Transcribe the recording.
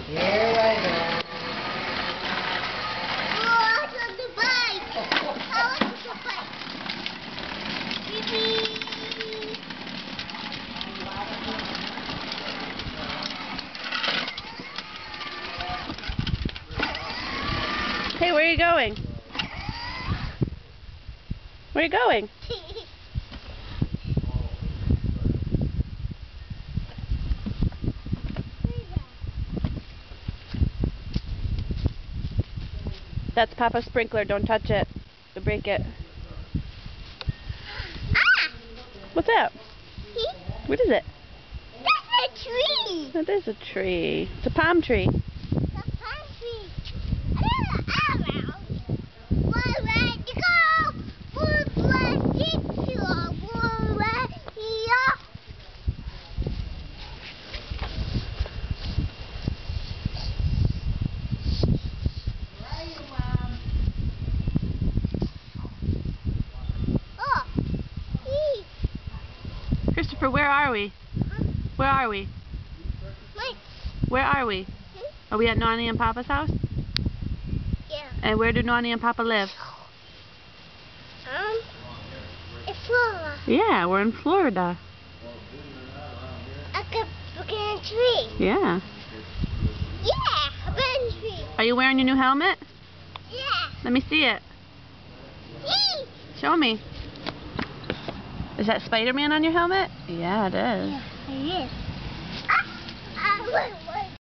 Here I go. Oh, it's on the bike. How is the bike? Beep. Hey, where are you going? Where are you going? That's Papa's sprinkler. Don't touch it. You'll break it. Ah! What's that? See? What is it? That's a tree. That is a tree. It's a palm tree. It's a palm tree. I don't know. Where to go? Where to Christopher, where are we? Where are we? Wait. Where are we? Are we at Nani and Papa's house? Yeah. And where do Nani and Papa live? In Florida. Yeah, we're in Florida. I could look at a tree. Yeah. Yeah, a banana tree. Are you wearing your new helmet? Yeah. Let me see it. See? Show me. Is that Spider-Man on your helmet? Yeah, it is. Yeah, it is.